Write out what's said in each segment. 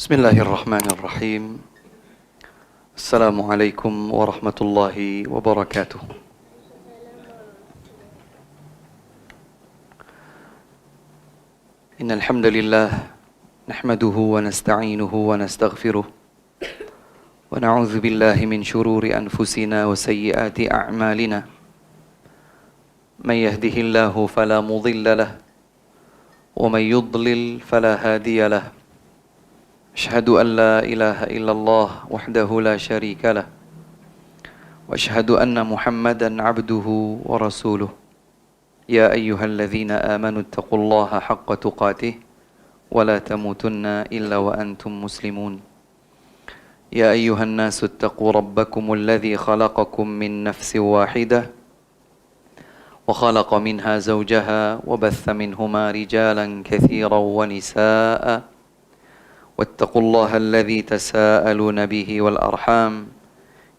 Bismillahirrahmanirrahim. Assalamualaikum warahmatullahi wabarakatuh. Innal hamdalillah nahmaduhu wa nasta'inuhu wa nastaghfiruh wa na'udzu billahi min shururi anfusina wa sayyiati a'malina. May yahdihillahu fala mudilla lahu wa may yudlil fala hadiya lahu. أشهد أن لا إله إلا الله وحده لا شريك له وأشهد أن محمدا عبده ورسوله يا أيها الذين آمنوا اتقوا الله حق تقاته ولا تموتن إلا وأنتم مسلمون يا أيها الناس اتقوا ربكم الذي خلقكم من نفس واحدة وخلق منها زوجها وبث منهما رجالا كثيرا ونساء واتقوا الله الذي تساءلون به والأرحام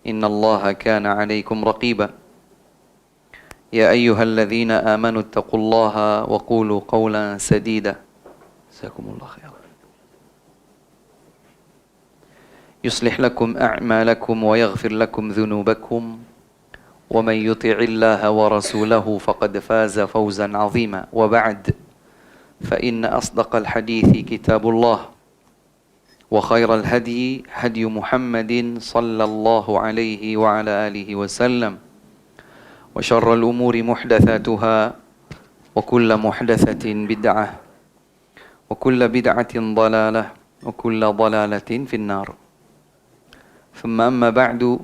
إن الله كان عليكم رقيبا يا أيها الذين آمنوا اتقوا الله وقولوا قولا سديدا جزاكم الله خيرا يصلح لكم أعمالكم ويغفر لكم ذنوبكم ومن يطع الله ورسوله فقد فاز فوزا عظيما وبعد فإن أصدق الحديث كتاب الله وخير الهدي هدي محمد صلى الله عليه وعلى آله وسلم وشر الأمور محدثاتها وكل محدثة بدعة وكل بدعة ضلالة وكل ضلالة في النار ثم أما بعد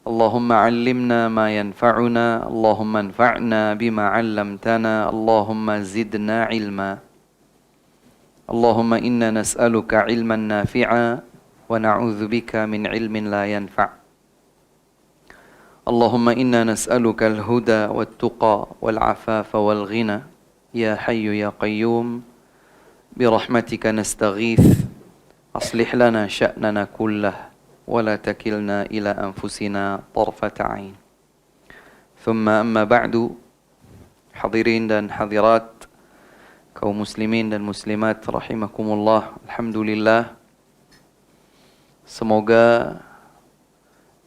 اللهم علمنا ما ينفعنا اللهم انفعنا بما علمتنا اللهم زدنا علما اللهم إنا نسألك علما نافعا ونعوذ بك من علم لا ينفع اللهم إنا نسألك الهدى والتقى والعفاف والغنى يا حي يا قيوم برحمتك نستغيث أصلح لنا شأننا كله ولا تكلنا إلى أنفسنا طرفة عين ثم أما بعد حاضرين dan hadirat kaum muslimin dan muslimat rahimakumullah. Alhamdulillah, semoga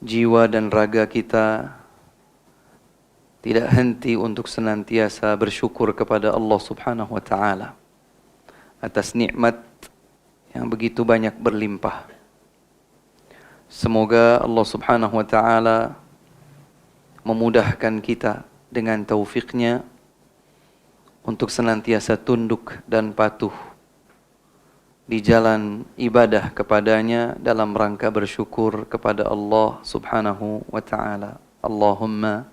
jiwa dan raga kita tidak henti untuk senantiasa bersyukur kepada Allah Subhanahu wa taala atas nikmat yang begitu banyak berlimpah. Semoga Allah Subhanahu wa taala memudahkan kita dengan taufiknya untuk senantiasa tunduk dan patuh di jalan ibadah kepadanya dalam rangka bersyukur kepada Allah Subhanahu wa ta'ala. Allahumma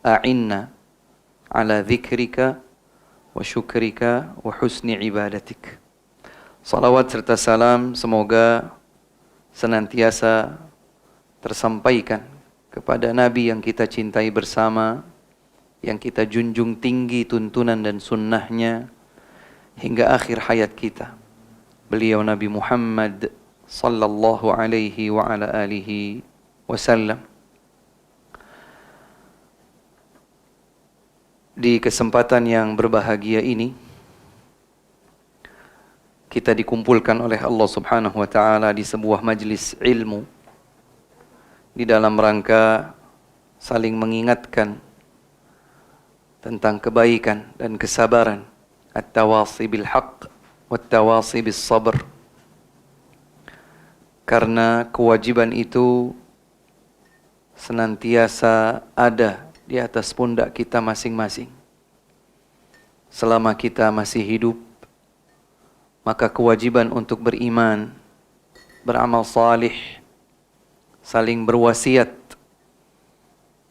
a'inna ala dzikrika wa syukrika wa husni ibadatik. Salawat serta salam semoga senantiasa tersampaikan kepada Nabi yang kita cintai bersama, yang kita junjung tinggi tuntunan dan sunnahnya hingga akhir hayat kita. Beliau Nabi Muhammad sallallahu alaihi wa ala alihi wasallam. Di kesempatan yang berbahagia ini, kita dikumpulkan oleh Allah Subhanahu wa taala di sebuah majlis ilmu di dalam rangka saling mengingatkan tentang kebaikan dan kesabaran, at-tawasi bil haqq wat-tawasi bis sabr. Karena kewajiban itu senantiasa ada di atas pundak kita masing-masing. Selama kita masih hidup, maka kewajiban untuk beriman, beramal salih, saling berwasiat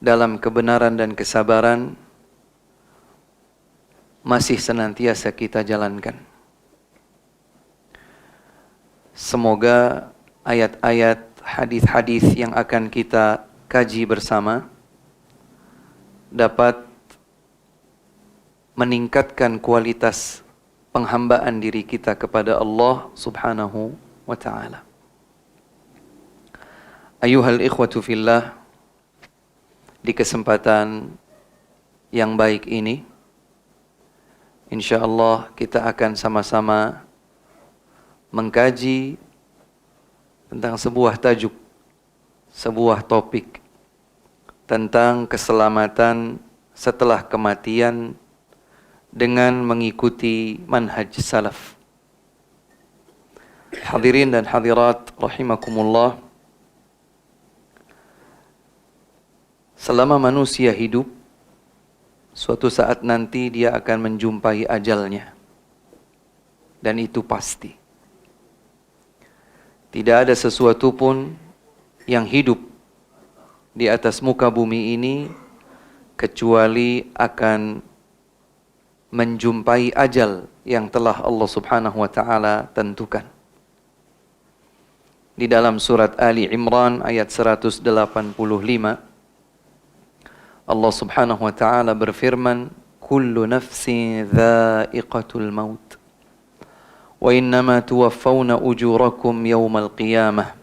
dalam kebenaran dan kesabaran masih senantiasa kita jalankan. Semoga ayat-ayat, hadis-hadis yang akan kita kaji bersama dapat meningkatkan kualitas penghambaan diri kita kepada Allah Subhanahu wa ta'ala. Ayuhal ikhwatu fillah, di kesempatan yang baik ini InsyaAllah kita akan sama-sama mengkaji tentang sebuah tajuk, sebuah topik tentang keselamatan setelah kematian dengan mengikuti manhaj salaf. Hadirin dan hadirat rahimakumullah, selama manusia hidup, suatu saat nanti dia akan menjumpai ajalnya. Dan itu pasti. Tidak ada sesuatu pun yang hidup di atas muka bumi ini kecuali akan menjumpai ajal yang telah Allah Subhanahu wa taala tentukan. Di dalam surat Ali Imran ayat 185, Allah Subhanahu wa taala berfirman, "Kullu nafsin dha'iqatul maut wa innama tuwaffawna ujurakum yawmal qiyamah."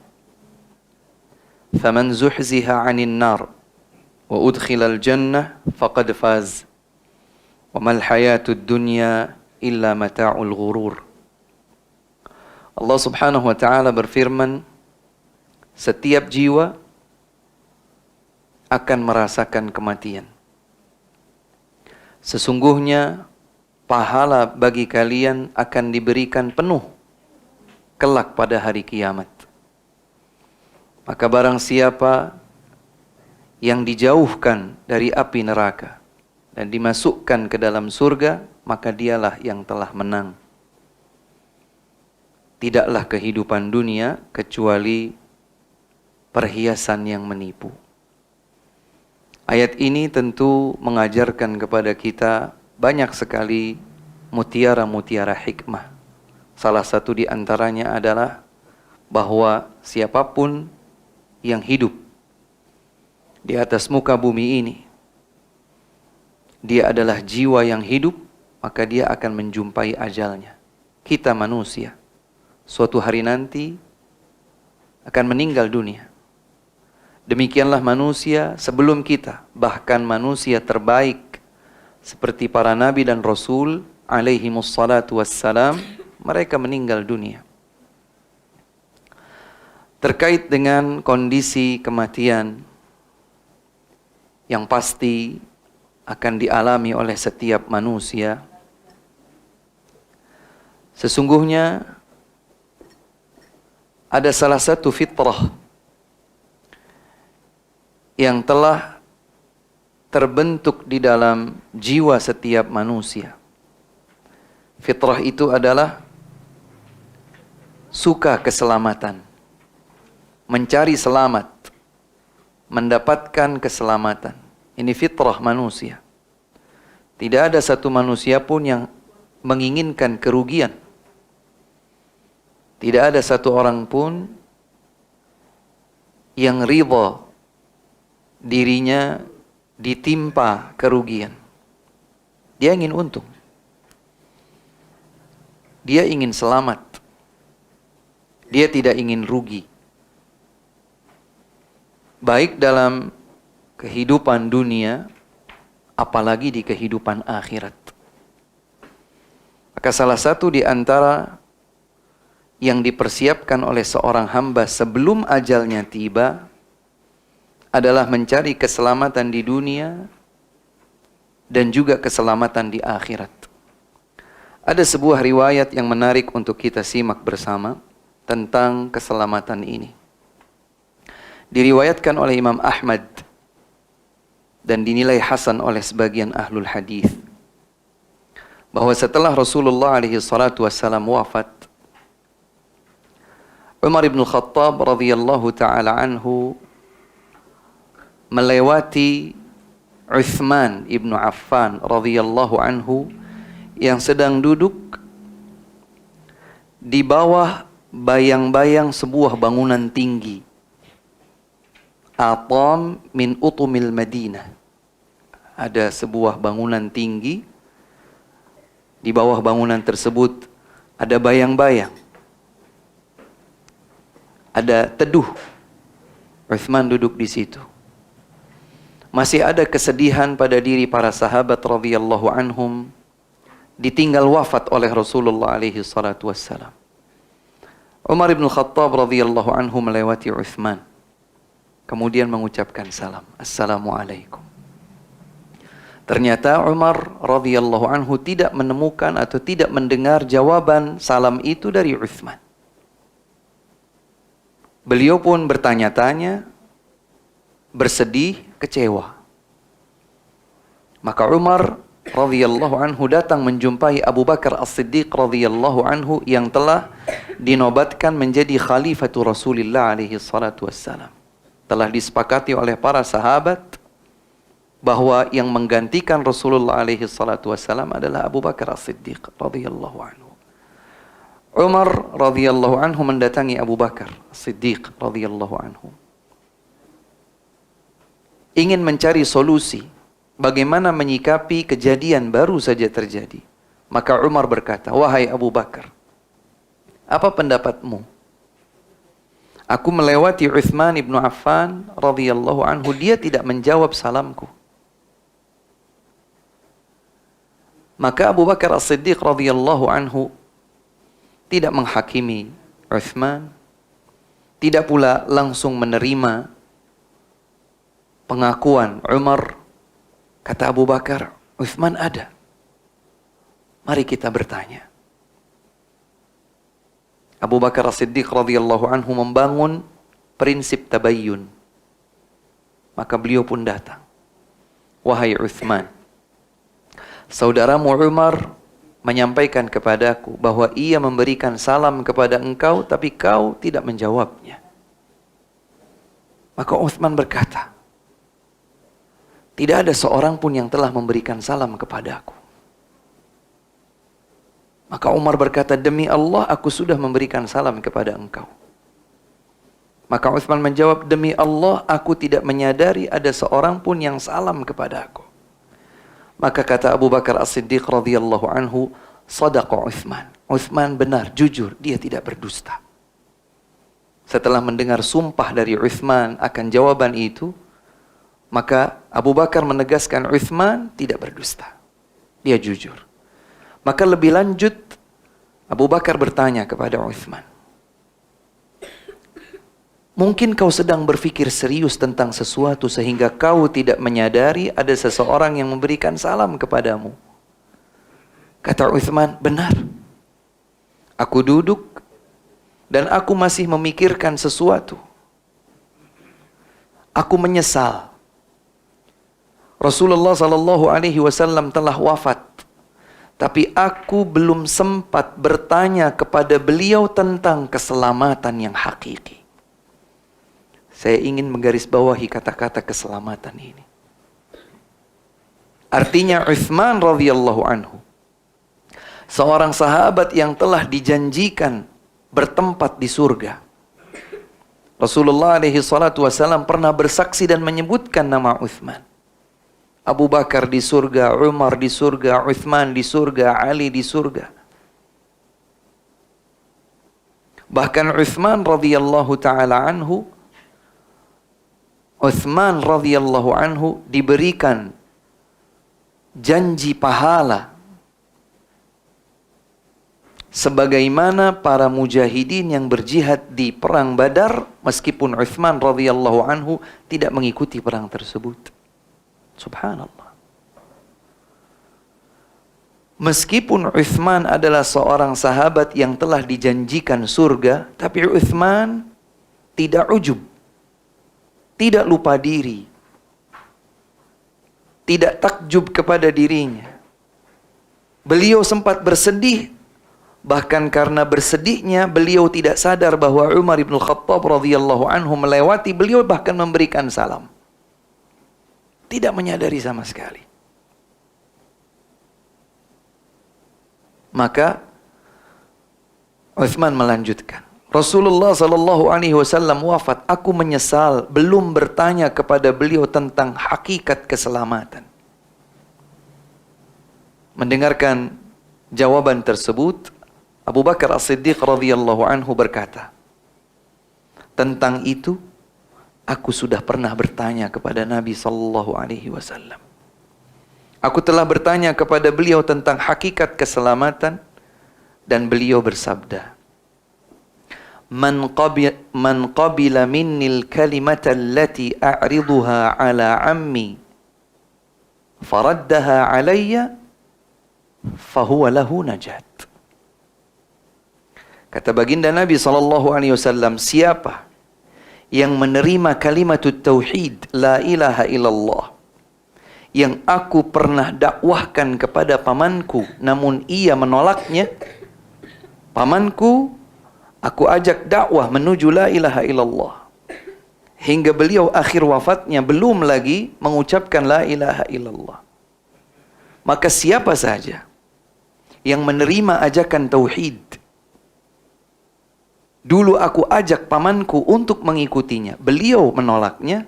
فَمَنْ زُحْزِحَ عَنِ النَّارِ وَأُدْخِلَ الْجَنَّةِ فَقَدْ فَازَ وَمَا الْحَيَاةُ الدُّنْيَا إِلَّا مَتَاعُ الْغُرُورِ. Allah Subhanahu wa taala berfirman, setiap jiwa akan merasakan kematian. Sesungguhnya pahala bagi kalian akan diberikan penuh kelak pada hari kiamat. Maka barang siapa yang dijauhkan dari api neraka dan dimasukkan ke dalam surga, maka dialah yang telah menang. Tidaklah kehidupan dunia kecuali perhiasan yang menipu. Ayat ini tentu mengajarkan kepada kita banyak sekali mutiara-mutiara hikmah. Salah satu di antaranya adalah bahwa siapapun yang hidup di atas muka bumi ini, dia adalah jiwa yang hidup, maka dia akan menjumpai ajalnya. Kita manusia, suatu hari nanti akan meninggal dunia. Demikianlah manusia sebelum kita, bahkan manusia terbaik seperti para nabi dan rasul alaihimussalatu wassalam, mereka meninggal dunia. Terkait dengan kondisi kematian yang pasti akan dialami oleh setiap manusia, sesungguhnya ada salah satu fitrah yang telah terbentuk di dalam jiwa setiap manusia. Fitrah itu adalah suka keselamatan, mencari selamat, mendapatkan keselamatan. Ini fitrah manusia. Tidak ada satu manusia pun yang menginginkan kerugian. Tidak ada satu orang pun yang ridha dirinya ditimpa kerugian. Dia ingin untung. Dia ingin selamat. Dia tidak ingin rugi. Baik dalam kehidupan dunia, apalagi di kehidupan akhirat. Maka salah satu di antara yang dipersiapkan oleh seorang hamba sebelum ajalnya tiba adalah mencari keselamatan di dunia dan juga keselamatan di akhirat. Ada sebuah riwayat yang menarik untuk kita simak bersama tentang keselamatan ini. Diriwayatkan oleh Imam Ahmad dan dinilai hasan oleh sebagian ahlul hadis bahwa setelah Rasulullah alaihi salatu wassalam wafat, Umar bin Khattab radhiyallahu taala anhu melewati Uthman ibn Affan radhiyallahu anhu yang sedang duduk di bawah bayang-bayang sebuah bangunan tinggi. Atam min utumil Madinah. Ada sebuah bangunan tinggi. Di bawah bangunan tersebut ada bayang-bayang. Ada teduh. Uthman duduk di situ. Masih ada kesedihan pada diri para sahabat radhiyallahu anhum ditinggal wafat oleh Rasulullah alaihi salatu wassalam. Umar bin Khattab radhiyallahu anhu melewati Uthman. Kemudian mengucapkan salam. Assalamualaikum. Ternyata Umar radhiyallahu anhu tidak menemukan atau tidak mendengar jawaban salam itu dari Uthman. Beliau pun bertanya-tanya, bersedih, kecewa. Maka Umar radhiyallahu anhu datang menjumpai Abu Bakar As-Siddiq radhiyallahu anhu yang telah dinobatkan menjadi khalifatu Rasulullah alaihi salatu wassalam. Telah disepakati oleh para sahabat bahwa yang menggantikan Rasulullah alaihi salatu wassalam adalah Abu Bakar As-Siddiq radhiyallahu anhu. Umar radhiyallahu anhu mendatangi Abu Bakar As-Siddiq radhiyallahu anhu, ingin mencari solusi bagaimana menyikapi kejadian baru saja terjadi. Maka Umar berkata, "Wahai Abu Bakar, apa pendapatmu? Aku melewati Uthman ibn Affan radhiyallahu anhu, dia tidak menjawab salamku." Maka Abu Bakar As-Siddiq radhiyallahu anhu tidak menghakimi Uthman, tidak pula langsung menerima pengakuan Umar. Kata Abu Bakar, Uthman ada. Mari kita bertanya. Abu Bakar As-Siddiq radhiyallahu anhu membangun prinsip tabayyun. Maka beliau pun datang. Wahai Uthman, saudaramu Umar menyampaikan kepadaku bahwa ia memberikan salam kepada engkau, tapi kau tidak menjawabnya. Maka Uthman berkata, tidak ada seorang pun yang telah memberikan salam kepadaku. Maka Umar berkata, demi Allah aku sudah memberikan salam kepada engkau. Maka Uthman menjawab, demi Allah aku tidak menyadari ada seorang pun yang salam kepada aku. Maka kata Abu Bakar As-Siddiq radhiyallahu anhu, sadaqa Uthman. Uthman benar, jujur, dia tidak berdusta. Setelah mendengar sumpah dari Uthman akan jawaban itu, maka Abu Bakar menegaskan Uthman tidak berdusta. Dia jujur. Maka lebih lanjut, Abu Bakar bertanya kepada Uthman, mungkin kau sedang berpikir serius tentang sesuatu sehingga kau tidak menyadari ada seseorang yang memberikan salam kepadamu. Kata Uthman, benar. Aku duduk dan aku masih memikirkan sesuatu. Aku menyesal. Rasulullah SAW telah wafat, tapi aku belum sempat bertanya kepada beliau tentang keselamatan yang hakiki. Saya ingin menggarisbawahi kata-kata keselamatan ini. Artinya Uthman radhiyallahu anhu, seorang sahabat yang telah dijanjikan bertempat di surga. Rasulullah alaihi salatu wasallam pernah bersaksi dan menyebutkan nama Uthman. Abu Bakar di surga, Umar di surga, Uthman di surga, Ali di surga. Bahkan Uthman radhiyallahu ta'ala anhu, Uthman radhiyallahu anhu diberikan janji pahala sebagaimana para mujahidin yang berjihad di perang Badar, meskipun Uthman radhiyallahu anhu tidak mengikuti perang tersebut. Subhanallah. Meskipun Uthman adalah seorang sahabat yang telah dijanjikan surga, tapi Uthman tidak ujub, tidak lupa diri, tidak takjub kepada dirinya. Beliau sempat bersedih, bahkan karena bersedihnya beliau tidak sadar bahwa Umar bin Khattab radhiyallahu anhu melewati beliau, bahkan memberikan salam. Tidak menyadari sama sekali. Maka Uthman melanjutkan, Rasulullah sallallahu alaihi wasallam wafat, aku menyesal belum bertanya kepada beliau tentang hakikat keselamatan. Mendengarkan jawaban tersebut, Abu Bakar As-Siddiq radhiyallahu anhu berkata, tentang itu aku sudah pernah bertanya kepada Nabi sallallahu alaihi wasallam. Aku telah bertanya kepada beliau tentang hakikat keselamatan dan beliau bersabda, man qabila minnil kalimata allati a'riduha ala ammi faraddaha alayya fahuwa lahu najat. Kata baginda Nabi SAW, siapa yang menerima kalimat tauhid la ilaha illallah yang aku pernah dakwahkan kepada pamanku namun ia menolaknya, pamanku aku ajak dakwah menuju la ilaha illallah hingga beliau akhir wafatnya belum lagi mengucapkan la ilaha illallah, maka siapa saja yang menerima ajakan tauhid, dulu aku ajak pamanku untuk mengikutinya, beliau menolaknya,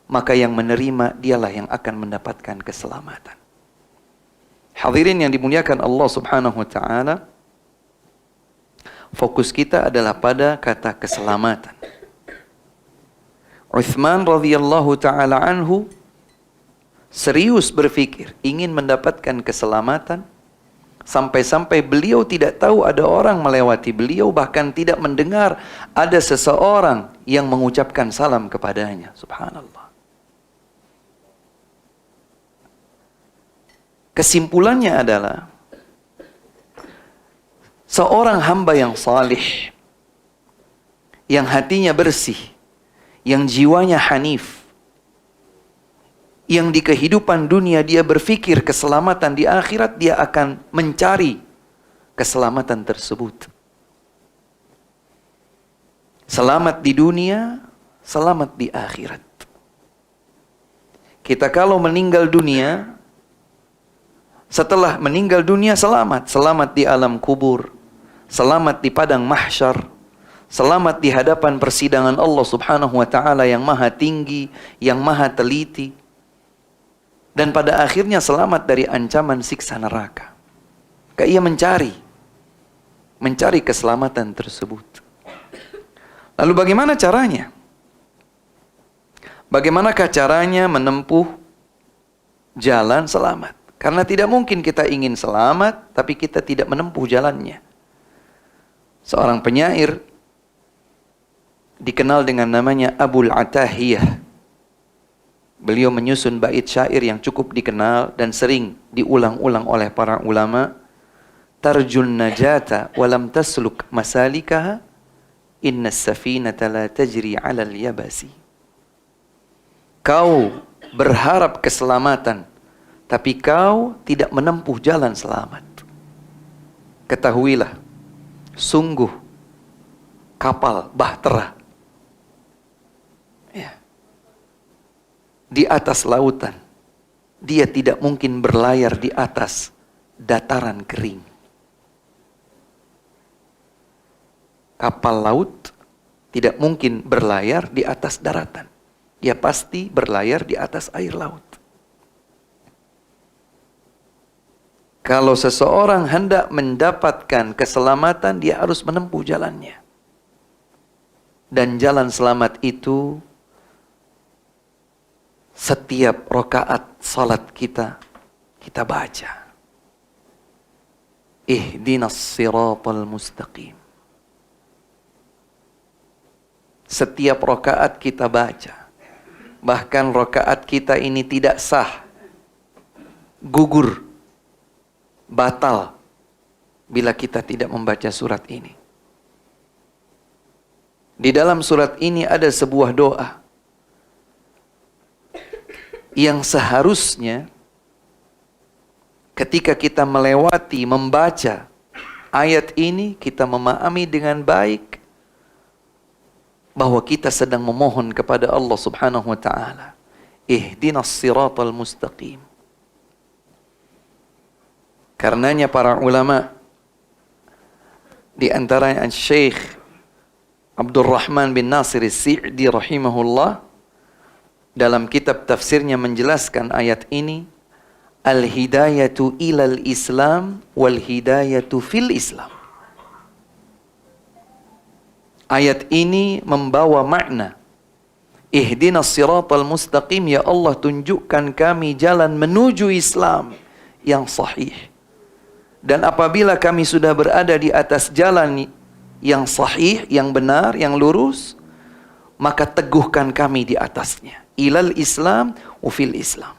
maka yang menerima dialah yang akan mendapatkan keselamatan. Hadirin yang dimuliakan Allah Subhanahu wa taala, fokus kita adalah pada kata keselamatan. Uthman radhiyallahu taala anhu serius berpikir ingin mendapatkan keselamatan, sampai-sampai beliau tidak tahu ada orang melewati beliau, bahkan tidak mendengar ada seseorang yang mengucapkan salam kepadanya. Subhanallah. Kesimpulannya adalah seorang hamba yang salih, yang hatinya bersih, yang jiwanya hanif, yang di kehidupan dunia dia berpikir keselamatan, di akhirat dia akan mencari keselamatan tersebut. Selamat di dunia, selamat di akhirat. Kita kalau meninggal dunia, setelah meninggal dunia selamat. Selamat di alam kubur, selamat di padang mahsyar, selamat di hadapan persidangan Allah Subhanahu wa ta'ala yang maha tinggi, yang maha teliti. Dan pada akhirnya selamat dari ancaman siksa neraka. Ia mencari keselamatan tersebut. Lalu bagaimana caranya? Bagaimanakah caranya menempuh jalan selamat? Karena tidak mungkin kita ingin selamat, tapi kita tidak menempuh jalannya. Seorang penyair dikenal dengan namanya Abul Atahiyah. Beliau menyusun bait syair yang cukup dikenal dan sering diulang-ulang oleh para ulama. Tarjun najata walam tasluk masalikaha, inna safinata la tajri alal yabasi. Kau berharap keselamatan, tapi kau tidak menempuh jalan selamat. Ketahuilah, sungguh kapal bahtera di atas lautan, dia tidak mungkin berlayar di atas dataran kering. Kapal laut tidak mungkin berlayar di atas daratan. Dia pasti berlayar di atas air laut. Kalau seseorang hendak mendapatkan keselamatan, dia harus menempuh jalannya. Dan jalan selamat itu, setiap rakaat salat kita baca, ihdinas siratal mustaqim. Setiap rakaat kita baca. Bahkan rakaat kita ini tidak sah, gugur, batal bila kita tidak membaca surat ini. Di dalam surat ini ada sebuah doa yang seharusnya ketika kita melewati, membaca ayat ini, kita memahami dengan baik bahwa kita sedang memohon kepada Allah Subhanahu wa ta'ala. Ihdinas siratal mustaqim. Karenanya para ulama, di antaranya Syekh Abdurrahman bin Nasir As-Sa'di rahimahullah, dalam kitab tafsirnya menjelaskan ayat ini, al-hidayatu ilal Islam wal hidayatu fil Islam. Ayat ini membawa makna ihdinas siratal mustaqim, ya Allah tunjukkan kami jalan menuju Islam yang sahih. Dan apabila kami sudah berada di atas jalan yang sahih, yang benar, yang lurus, maka teguhkan kami di atasnya. Ilal Islam wa fil Islam.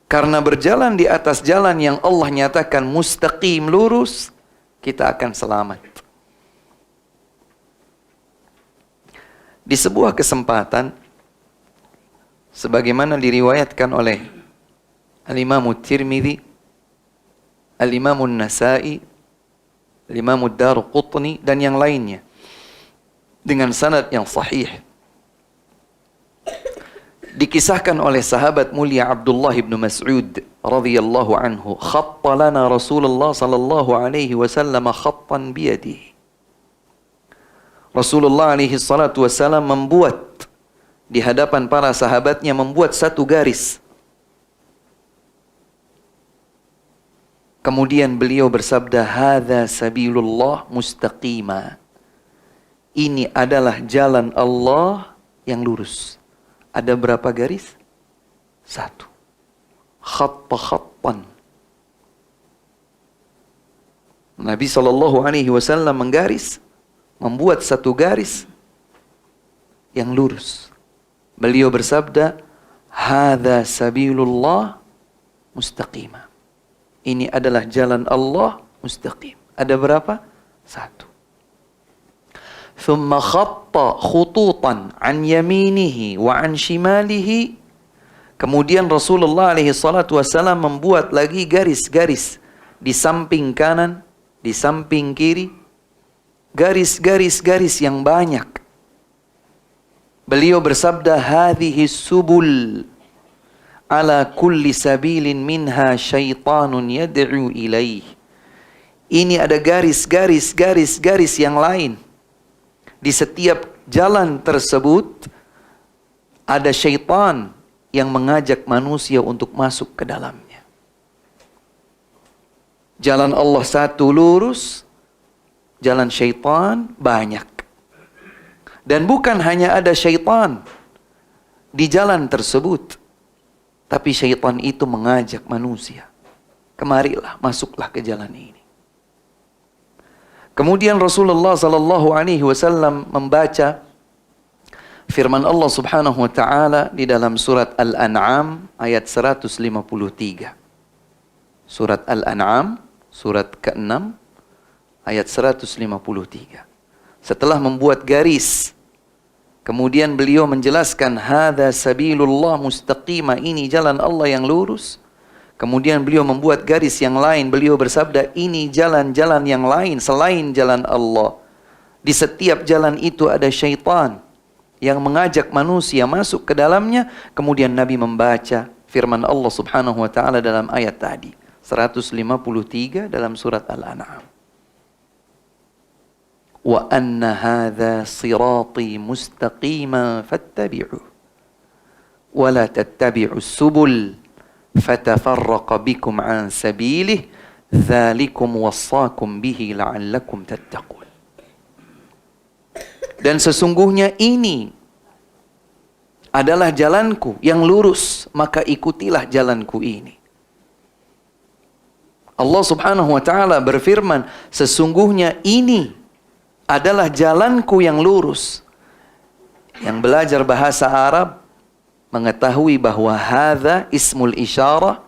Karena berjalan di atas jalan yang Allah nyatakan mustaqim, lurus, kita akan selamat. Di sebuah kesempatan, sebagaimana diriwayatkan oleh Al-Imam Tirmidzi, Al-Imam Nasai, Al-Imam Daruqutni, dan yang lainnya, dengan sanad yang sahih. Dikisahkan oleh sahabat mulia Abdullah bin Mas'ud radhiyallahu anhu, khatta lana Rasulullah sallallahu alaihi wasallam khattan biyadihi. Rasulullah alaihi salatu wasallam membuat di hadapan para sahabatnya, membuat satu garis. Kemudian beliau bersabda, hadza sabilullah mustaqima. Ini adalah jalan Allah yang lurus. Ada berapa garis? Satu. Khatta-khattan. Nabi SAW menggaris, membuat satu garis yang lurus. Beliau bersabda, hadza sabilullah mustaqima. Ini adalah jalan Allah mustaqim. Ada berapa? Satu. Thumma khatta khututan an yaminihi wa an shimalihi. Kemudian Rasulullah alaihi salatu wasallam membuat lagi garis-garis di samping kanan, di samping kiri. Garis-garis yang banyak. Beliau bersabda, hadhihi subul ala kulli sabilin minha syaitanun yad'u ilaih. Ini ada garis yang lain. Di setiap jalan tersebut ada syaitan yang mengajak manusia untuk masuk ke dalamnya. Jalan Allah satu lurus, jalan syaitan banyak. Dan bukan hanya ada syaitan di jalan tersebut, tapi syaitan itu mengajak manusia, kemarilah, masuklah ke jalan ini. Kemudian Rasulullah sallallahu alaihi wasallam membaca firman Allah Subhanahu wa taala di dalam surat Al-An'am ayat 153. Surat Al-An'am, surat ke-6 ayat 153. Setelah membuat garis, kemudian beliau menjelaskan hadza sabilullah mustaqima, ini jalan Allah yang lurus. Kemudian beliau membuat garis yang lain. Beliau bersabda, ini jalan-jalan yang lain selain jalan Allah. Di setiap jalan itu ada syaitan yang mengajak manusia masuk ke dalamnya. Kemudian Nabi membaca firman Allah Subhanahu wa taala dalam ayat tadi, 153 dalam surat Al-An'am. Wa anna hadza sirati mustaqima fattabi'u wa la tattabi'us subul fatafarraqa bikum an sabilih dzalikum wassakum bihi la'allakum tattaqun. Dan sesungguhnya ini adalah jalanku yang lurus, maka ikutilah jalanku ini. Allah Subhanahu wa taala berfirman, sesungguhnya ini adalah jalanku yang lurus. Yang belajar bahasa Arab mengetahui bahwa hadza ismul isyarah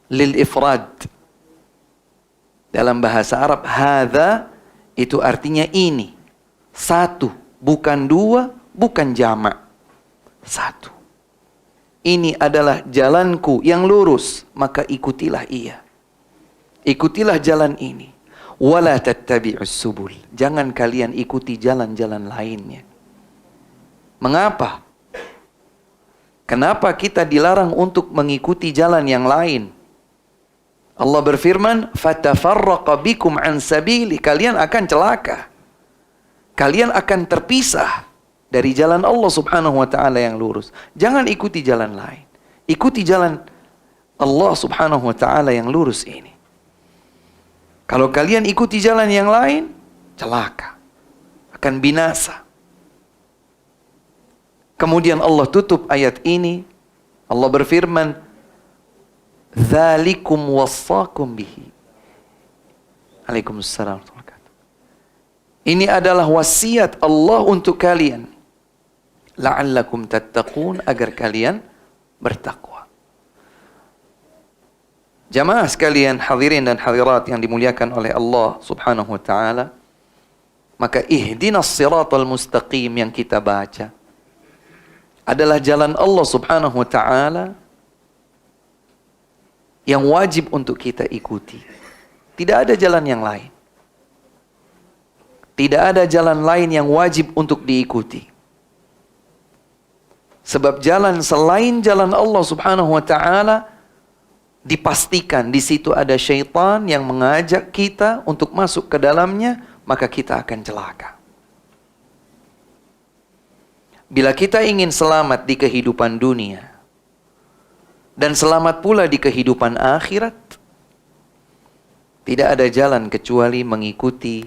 lil ifrad. Dalam bahasa Arab, hadza itu artinya ini. Satu, bukan dua, bukan jamak. Satu. Ini adalah jalanku yang lurus, maka ikutilah ia. Ikutilah jalan ini. Wala tattabi'us subul. Jangan kalian ikuti jalan-jalan lainnya. Mengapa? Kenapa kita dilarang untuk mengikuti jalan yang lain? Allah berfirman, fatafarraqa bikum an sabili. Kalian akan celaka. Kalian akan terpisah dari jalan Allah Subhanahu wa taala yang lurus. Jangan ikuti jalan lain. Ikuti jalan Allah Subhanahu wa taala yang lurus ini. Kalau kalian ikuti jalan yang lain, celaka. Akan binasa. Kemudian Allah tutup ayat ini. Allah berfirman, Dzalikum wassakum bihi. Waalaikumsalam. Ini adalah wasiat Allah untuk kalian. La'allakum tattaqun, agar kalian bertakwa. Jamaah sekalian, hadirin dan hadirat yang dimuliakan oleh Allah Subhanahu wa taala, maka ihdinas siratal mustaqim yang kita baca adalah jalan Allah Subhanahu wa taala yang wajib untuk kita ikuti. Tidak ada jalan yang lain. Tidak ada jalan lain yang wajib untuk diikuti. Sebab jalan selain jalan Allah Subhanahu wa taala dipastikan di situ ada syaitan yang mengajak kita untuk masuk ke dalamnya, maka kita akan celaka. Bila kita ingin selamat di kehidupan dunia dan selamat pula di kehidupan akhirat, tidak ada jalan kecuali mengikuti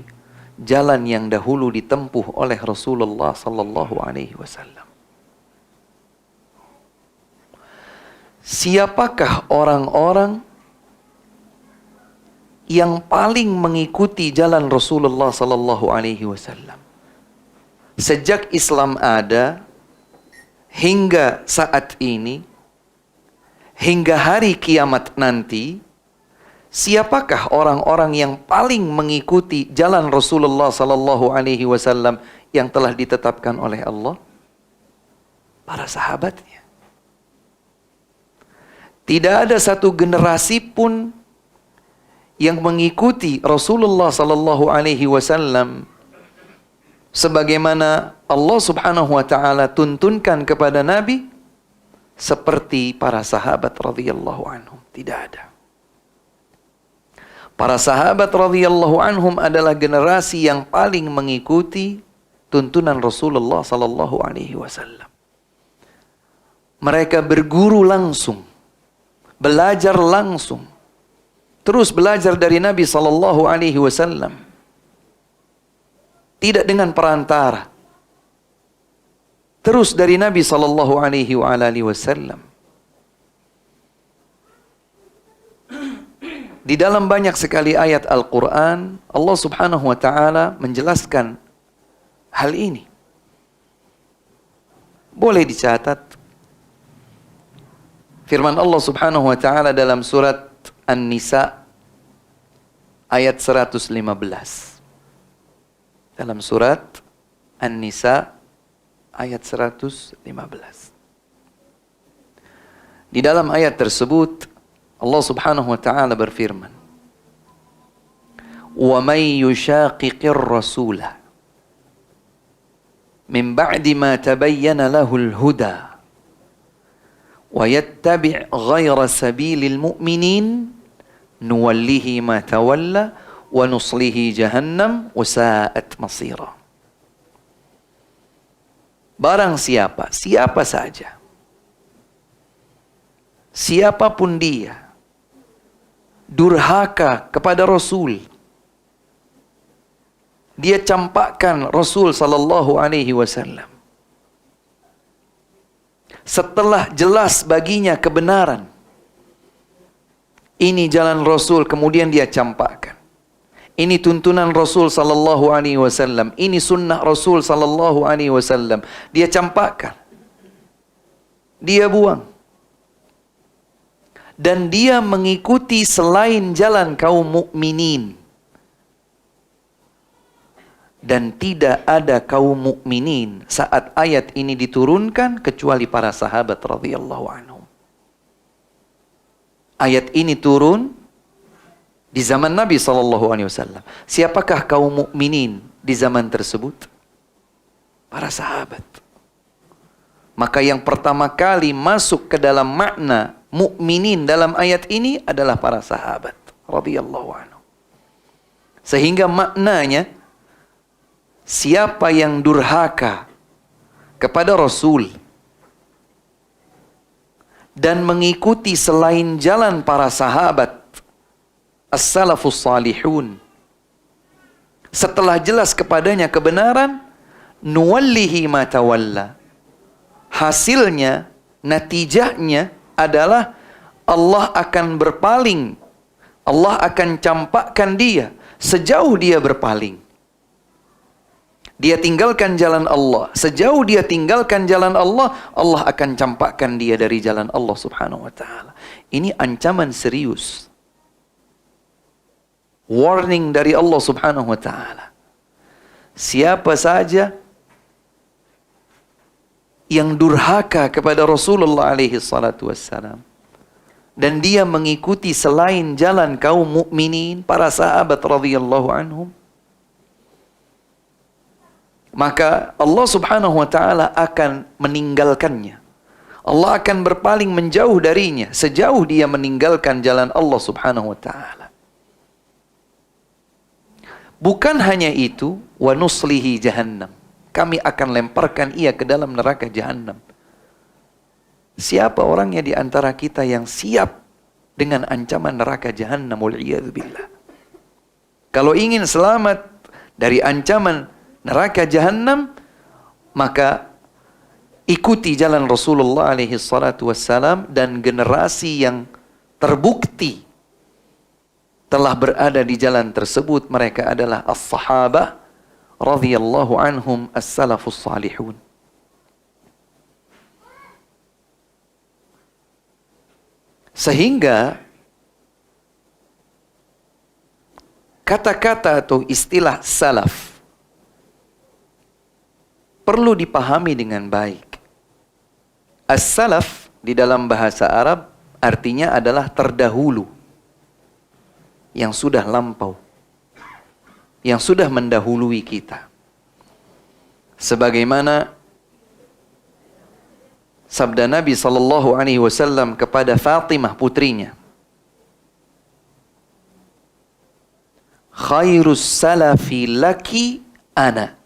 jalan yang dahulu ditempuh oleh Rasulullah sallallahu alaihi wasallam. Siapakah orang-orang yang paling mengikuti jalan Rasulullah sallallahu alaihi wasallam? Sejak Islam ada hingga saat ini, hingga hari kiamat nanti, siapakah orang-orang yang paling mengikuti jalan Rasulullah sallallahu alaihi wasallam yang telah ditetapkan oleh Allah? Para sahabatnya. Tidak ada satu generasi pun yang mengikuti Rasulullah sallallahu alaihi wasallam sebagaimana Allah Subhanahu wa taala tuntunkan kepada Nabi seperti para sahabat radhiyallahu anhum. Tidak ada. Para sahabat radhiyallahu anhum adalah generasi yang paling mengikuti tuntunan Rasulullah sallallahu alaihi wasallam. Mereka berguru langsung, belajar langsung, terus belajar dari Nabi sallallahu alaihi wasallam. Tidak dengan perantara. Terus dari Nabi sallallahu alaihi wasallam. Di dalam banyak sekali ayat Al-Quran, Allah Subhanahu wa ta'ala menjelaskan hal ini. Boleh dicatat. Firman Allah Subhanahu wa ta'ala dalam surat An-Nisa ayat 115. Dalam surat An-Nisa ayat 115. Di dalam ayat tersebut Allah Subhanahu wa ta'ala berfirman, "Wa may yushaqiqir rasula min ba'di ma tabayyana lahul huda wa yattabi' ghayra sabilil mu'minin nuwallihi ma tawalla wa nuslihi jahannam wa sa'at masira." Barang siapa saja, siapapun dia, durhaka kepada Rasul, dia campakkan Rasul sallallahu alaihi wasallam setelah jelas baginya kebenaran. Ini jalan Rasul, kemudian dia campakkan. Ini tuntunan Rasul sallallahu alaihi wasallam, ini sunnah Rasul sallallahu alaihi wasallam. Dia campakkan, dia buang, dan dia mengikuti selain jalan kaum mukminin. Dan tidak ada kaum mukminin saat ayat ini diturunkan kecuali para sahabat radhiyallahu anhum. Ayat ini turun di zaman Nabi sallallahu alaihi wasallam. Siapakah kaum mukminin di zaman tersebut? Para sahabat. Maka yang pertama kali masuk ke dalam makna mukminin dalam ayat ini adalah para sahabat radhiyallahu anhu. Sehingga maknanya, siapa yang durhaka kepada Rasul dan mengikuti selain jalan para sahabat as-salafus salihun, setelah jelas kepadanya kebenaran, nuwallihi ma tawalla, hasilnya, natijahnya adalah Allah akan berpaling. Allah akan campakkan dia sejauh dia berpaling. Dia tinggalkan jalan Allah. Sejauh dia tinggalkan jalan Allah, Allah akan campakkan dia dari jalan Allah subhanahu wa ta'ala. Ini ancaman serius. Warning dari Allah subhanahu wa ta'ala. Siapa saja yang durhaka kepada Rasulullah alaihi salatu wassalam, dan dia mengikuti selain jalan kaum mukminin, para sahabat radhiyallahu anhum, maka Allah subhanahu wa ta'ala akan meninggalkannya. Allah akan berpaling menjauh darinya sejauh dia meninggalkan jalan Allah subhanahu wa ta'ala. Bukan hanya itu, wa nuslihi jahannam. Kami akan lemparkan ia ke dalam neraka jahannam. Siapa orangnya di antara kita yang siap dengan ancaman neraka jahannam? Wal'iyadzubillah. Kalau ingin selamat dari ancaman neraka jahannam, maka ikuti jalan Rasulullah alaihi salatu wassalam dan generasi yang terbukti telah berada di jalan tersebut. Mereka adalah as-sahabah radhiyallahu anhum, as-salafus salihun. Sehingga kata-kata atau istilah salaf perlu dipahami dengan baik. As-salaf di dalam bahasa Arab artinya adalah terdahulu, yang sudah lampau, yang sudah mendahului kita. Sebagaimana sabda Nabi sallallahu alaihi wasallam kepada Fatimah putrinya, khairus salafi laki ana.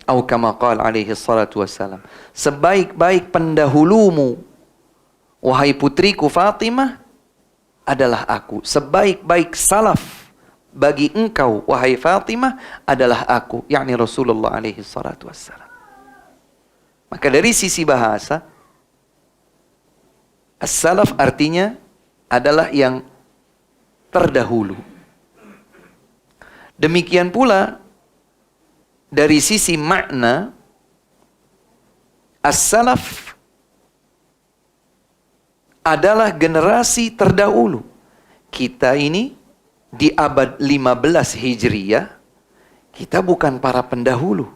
Atau kama qala alaihi salatu wassalam, sebaik-baik pendahulumu wahai putriku Fatimah adalah aku. Sebaik-baik salaf bagi engkau wahai Fatimah adalah aku, yakni Rasulullah alaihi salatu wassalam. Maka dari sisi bahasa, as-salaf artinya adalah yang terdahulu. Demikian pula dari sisi makna, as-salaf adalah generasi terdahulu. Kita ini di abad 15 Hijriyah, kita bukan para pendahulu.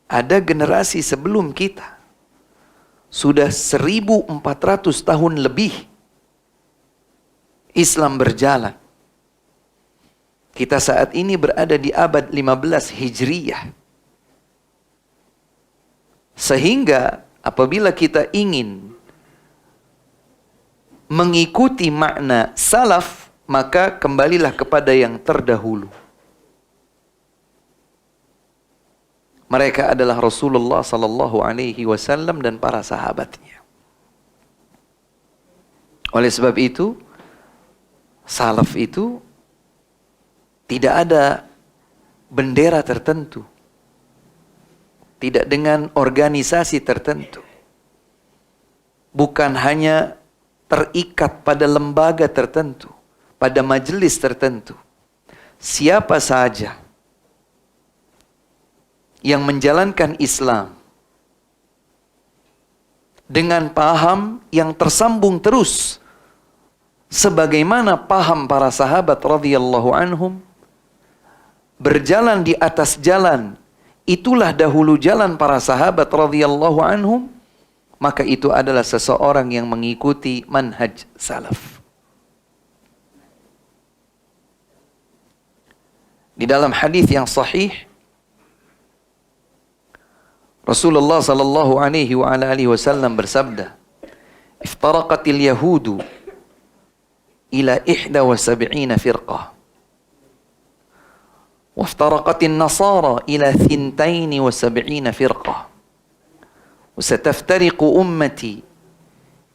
Ada generasi sebelum kita. Sudah 1400 tahun lebih Islam berjalan. Kita saat ini berada di abad 15 Hijriyah. Sehingga apabila kita ingin mengikuti makna salaf, maka kembalilah kepada yang terdahulu. Mereka adalah Rasulullah sallallahu alaihi wasallam dan para sahabatnya. Oleh sebab itu, salaf itu tidak ada bendera tertentu, tidak dengan organisasi tertentu, bukan hanya terikat pada lembaga tertentu, pada majelis tertentu. Siapa saja yang menjalankan Islam dengan paham yang tersambung terus sebagaimana paham para sahabat radhiyallahu anhum, berjalan di atas jalan, itulah dahulu jalan para sahabat radhiyallahu anhum, maka itu adalah seseorang yang mengikuti manhaj salaf. Di dalam hadis yang sahih, Rasulullah sallallahu alaihi wa ala alihi wasallam bersabda, "Iftaraqatil yahudu ila 71 firqah. وافترقت النصارى إلى 72 فرقة وستفترق أمتي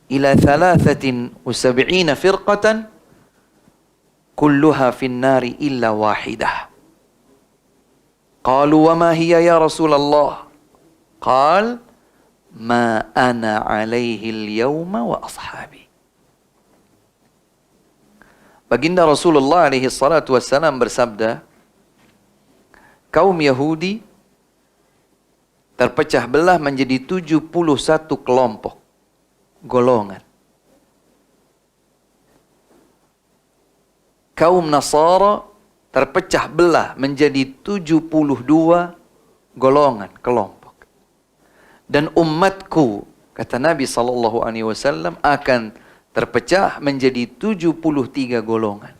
إلى 73 فرقة كلها في النار إلا واحدة قالوا وما هي يا رسول الله قال ma ana alaihi al-yawma wa ashabi. Baginda Rasulullah alaihi salatu wassalam bersabda, kaum Yahudi terpecah belah menjadi 71 kelompok, golongan. Kaum Nasara terpecah belah menjadi 72 golongan, kelompok. Dan umatku, kata Nabi SAW, akan terpecah menjadi 73 golongan.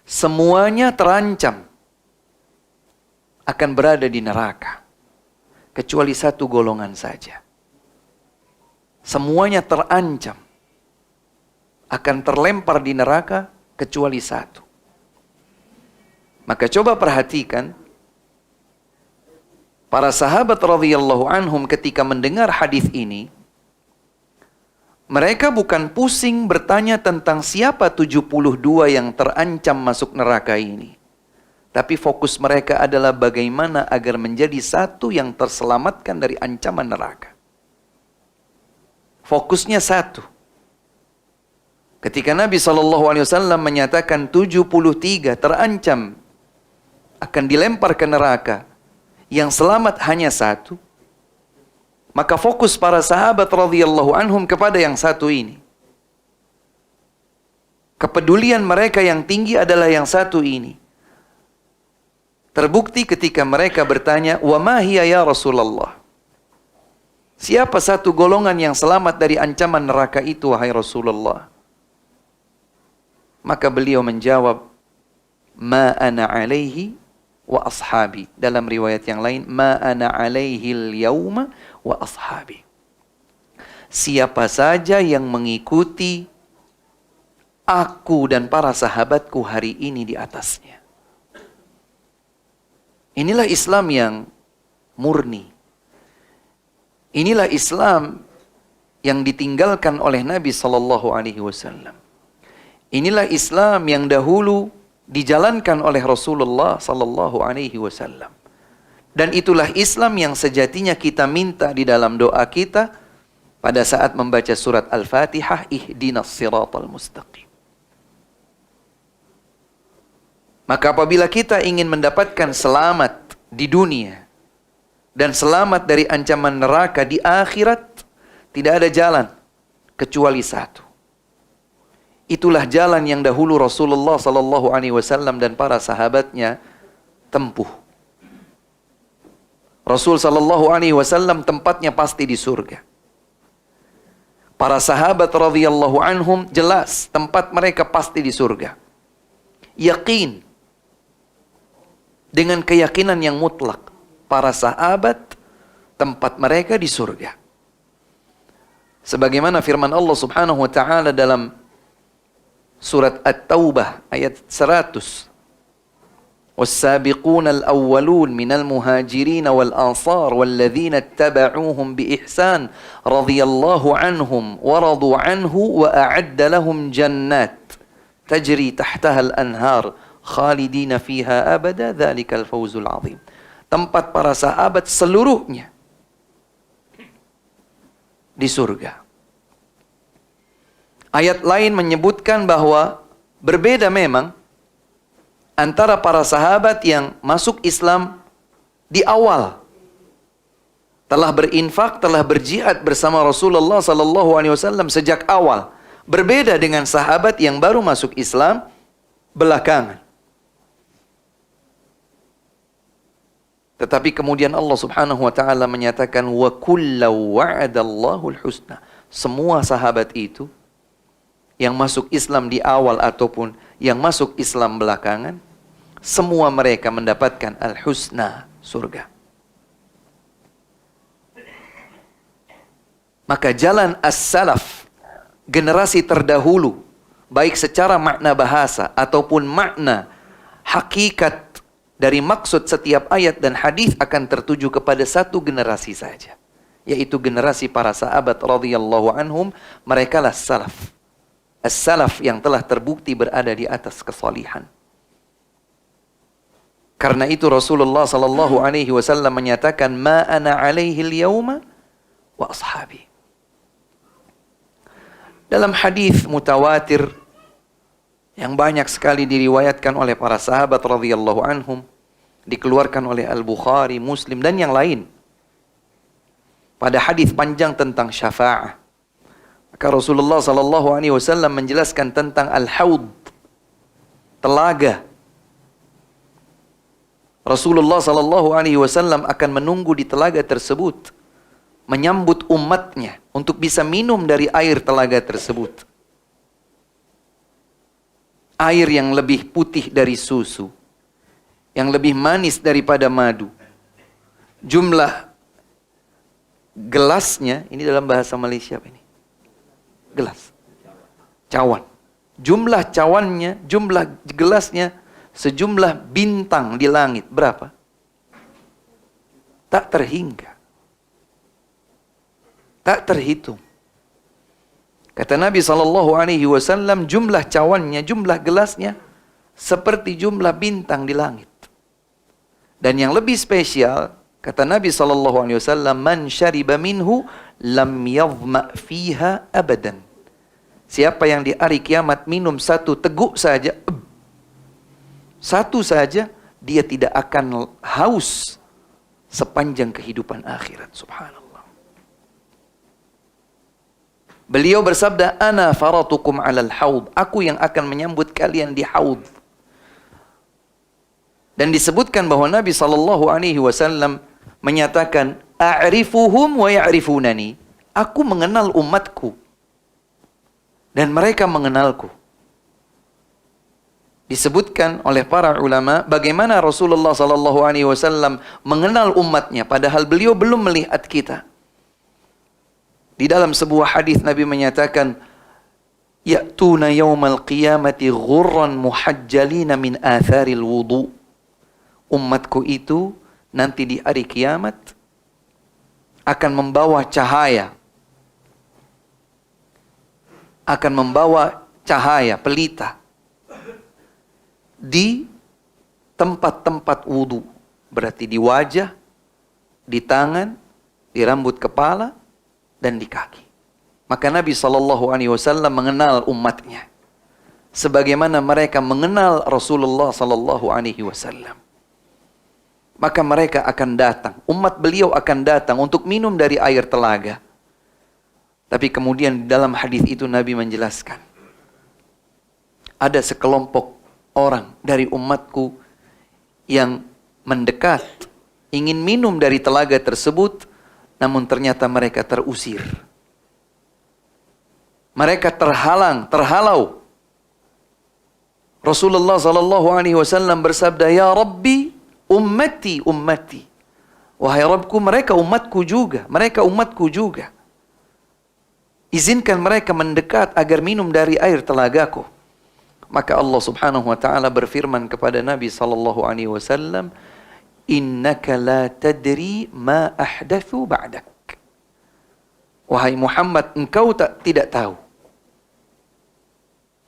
Semuanya terancam akan berada di neraka, kecuali satu golongan saja. Semuanya terancam akan terlempar di neraka, kecuali satu. Maka coba perhatikan, para sahabat radhiyallahu anhum ketika mendengar hadis ini, mereka bukan pusing bertanya tentang siapa 72 yang terancam masuk neraka ini. Tapi fokus mereka adalah bagaimana agar menjadi satu yang terselamatkan dari ancaman neraka. Fokusnya satu. Ketika Nabi SAW menyatakan 73 terancam akan dilempar ke neraka, yang selamat hanya satu, maka fokus para sahabat radhiyallahu anhum kepada yang satu ini. Kepedulian mereka yang tinggi adalah yang satu ini. Terbukti ketika mereka bertanya, "Wa ma hiya ya Rasulullah?" Siapa satu golongan yang selamat dari ancaman neraka itu, wahai Rasulullah? Maka beliau menjawab, "Ma ana alaihi wa ashabi." Dalam riwayat yang lain, "Ma ana alaihi al-yawma wa ashabi." Siapa saja yang mengikuti aku dan para sahabatku hari ini di atasnya. Inilah Islam yang murni. Inilah Islam yang ditinggalkan oleh Nabi SAW. Inilah Islam yang dahulu dijalankan oleh Rasulullah SAW. Dan itulah Islam yang sejatinya kita minta di dalam doa kita pada saat membaca surat Al-Fatihah, ihdinas siratal mustaqim. Maka apabila kita ingin mendapatkan selamat di dunia dan selamat dari ancaman neraka di akhirat, tidak ada jalan kecuali satu. Itulah jalan yang dahulu Rasulullah SAW dan para sahabatnya tempuh. Rasul SAW tempatnya pasti di surga. Para sahabat radhiyallahu anhum jelas tempat mereka pasti di surga. Yakin. Dengan keyakinan yang mutlak, para sahabat tempat mereka di surga. Sebagaimana firman Allah Subhanahu wa taala dalam surat At-Taubah ayat 100. "Was-sabiquna al-awwalun minal muhajirin wal ansar walladzina ittaba'uuhum biihsan radhiyallahu anhum wa radu anhu wa a'adda lahum jannat tajri tahtaha al-anhar khalidina fiha abada dzalikal fawzul azim." Tempat para sahabat seluruhnya di surga. Ayat lain menyebutkan bahwa berbeda memang antara para sahabat yang masuk Islam di awal, telah berinfak, telah berjihad bersama Rasulullah SAW sejak awal. Berbeda dengan sahabat yang baru masuk Islam belakangan. Tetapi kemudian Allah Subhanahu wa taala menyatakan, wa kullu wa'adallahu al-husna. Semua sahabat itu yang masuk Islam di awal ataupun yang masuk Islam belakangan, semua mereka mendapatkan al-husna, surga. Maka jalan as-salaf, generasi terdahulu, baik secara makna bahasa ataupun makna hakikat dari maksud setiap ayat dan hadis, akan tertuju kepada satu generasi saja, yaitu generasi para sahabat radhiyallahu anhum. Mereka lah salaf. As-salaf yang telah terbukti berada di atas kesalihan. Karena itu Rasulullah sallallahu alaihi wasallam menyatakan, "Ma ana alaihi al-yawma wa ashabi. Dalam hadis mutawatir yang banyak sekali diriwayatkan oleh para sahabat radhiyallahu anhum, dikeluarkan oleh Al-Bukhari, Muslim dan yang lain. Pada hadis panjang tentang syafa'ah, maka Rasulullah sallallahu alaihi wasallam menjelaskan tentang al-haud, telaga. Rasulullah sallallahu alaihi wasallam akan menunggu di telaga tersebut, menyambut umatnya untuk bisa minum dari air telaga tersebut. Air yang lebih putih dari susu, yang lebih manis daripada madu. Jumlah gelasnya, ini dalam bahasa Malaysia apa ini? Gelas. Cawan. Jumlah cawannya, jumlah gelasnya sejumlah bintang di langit. Berapa? Tak terhingga. Tak terhitung. Kata Nabi SAW, jumlah cawannya, jumlah gelasnya seperti jumlah bintang di langit. Dan yang lebih spesial, kata Nabi SAW, man syariba minhu lam yadhma fiha abadan. Siapa yang di hari kiamat minum satu teguk saja, satu saja, dia tidak akan haus sepanjang kehidupan akhirat. Subhanallah. Beliau bersabda, ana faratukum alal haud. Aku yang akan menyambut kalian di haud. Dan disebutkan bahwa Nabi SAW menyatakan, a'rifuhum wa ya'rifunani. Aku mengenal umatku dan mereka mengenalku. Disebutkan oleh para ulama bagaimana Rasulullah SAW mengenal umatnya padahal beliau belum melihat kita. Di dalam sebuah hadis Nabi menyatakan, ya'tuna yawmal qiyamati ghurran muhajjalina min atharil wudu. Umatku itu nanti di hari kiamat akan membawa cahaya. Akan membawa cahaya, pelita. Di tempat-tempat wudu. Berarti di wajah, di tangan, di rambut kepala, dan di kaki. Maka Nabi SAW mengenal umatnya sebagaimana mereka mengenal Rasulullah SAW. Maka mereka akan datang, umat beliau akan datang untuk minum dari air telaga. Tapi kemudian di dalam hadis itu Nabi menjelaskan, ada sekelompok orang dari umatku yang mendekat, ingin minum dari telaga tersebut, namun ternyata mereka terusir. Mereka terhalau. Rasulullah SAW bersabda, ya Rabbi, ummati, ummati. Wahai Rabbku, mereka umatku juga. Mereka umatku juga. Izinkan mereka mendekat agar minum dari air telagaku. Maka Allah Subhanahu wa taala berfirman kepada Nabi SAW, innaka la tadri ma ahdathu ba'dak. Wahai Muhammad, engkau tidak tahu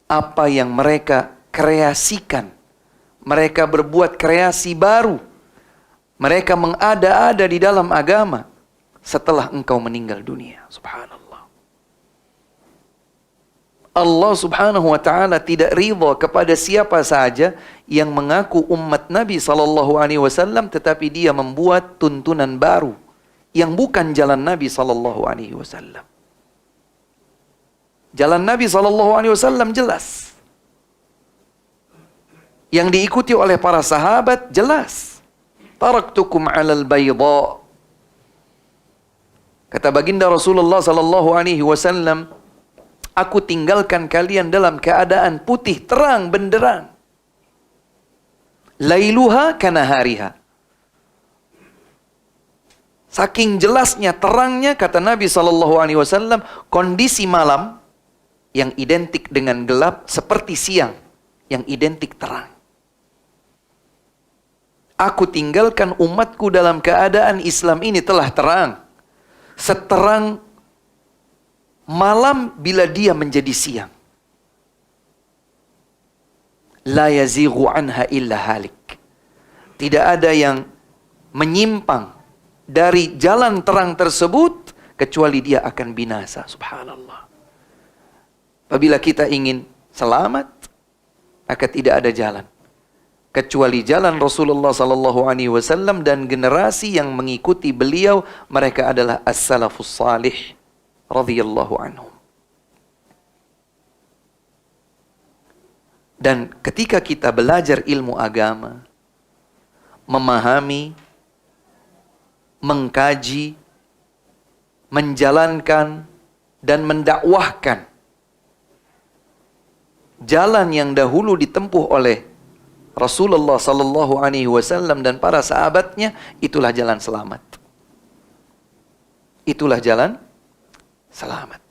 apa yang mereka kreasikan. Mereka berbuat kreasi baru. Mereka mengada-ada di dalam agama setelah engkau meninggal dunia. Subhanallah. Allah Subhanahu wa taala tidak ridha kepada siapa saja yang mengaku umat Nabi SAW tetapi dia membuat tuntunan baru yang bukan jalan Nabi SAW. Jalan Nabi SAW jelas. Yang diikuti oleh para sahabat jelas. Taraktukum 'alal bayda. Kata baginda Rasulullah SAW, aku tinggalkan kalian dalam keadaan putih terang benderang. Lailuha kanahariha. Saking jelasnya, terangnya, kata Nabi SAW, kondisi malam yang identik dengan gelap seperti siang yang identik terang. Aku tinggalkan umatku dalam keadaan Islam ini telah terang. Seterang malam bila dia menjadi siang. La yazighu anha illa halik. Tidak ada yang menyimpang dari jalan terang tersebut kecuali dia akan binasa. Subhanallah. Apabila kita ingin selamat, maka tidak ada jalan kecuali jalan Rasulullah sallallahu alaihi wasallam dan generasi yang mengikuti beliau. Mereka adalah as-salafus salih radhiyallahu anhum. Dan ketika kita belajar ilmu agama, memahami, mengkaji, menjalankan dan mendakwahkan jalan yang dahulu ditempuh oleh Rasulullah sallallahu alaihi wasallam dan para sahabatnya, itulah jalan selamat. Itulah jalan selamat.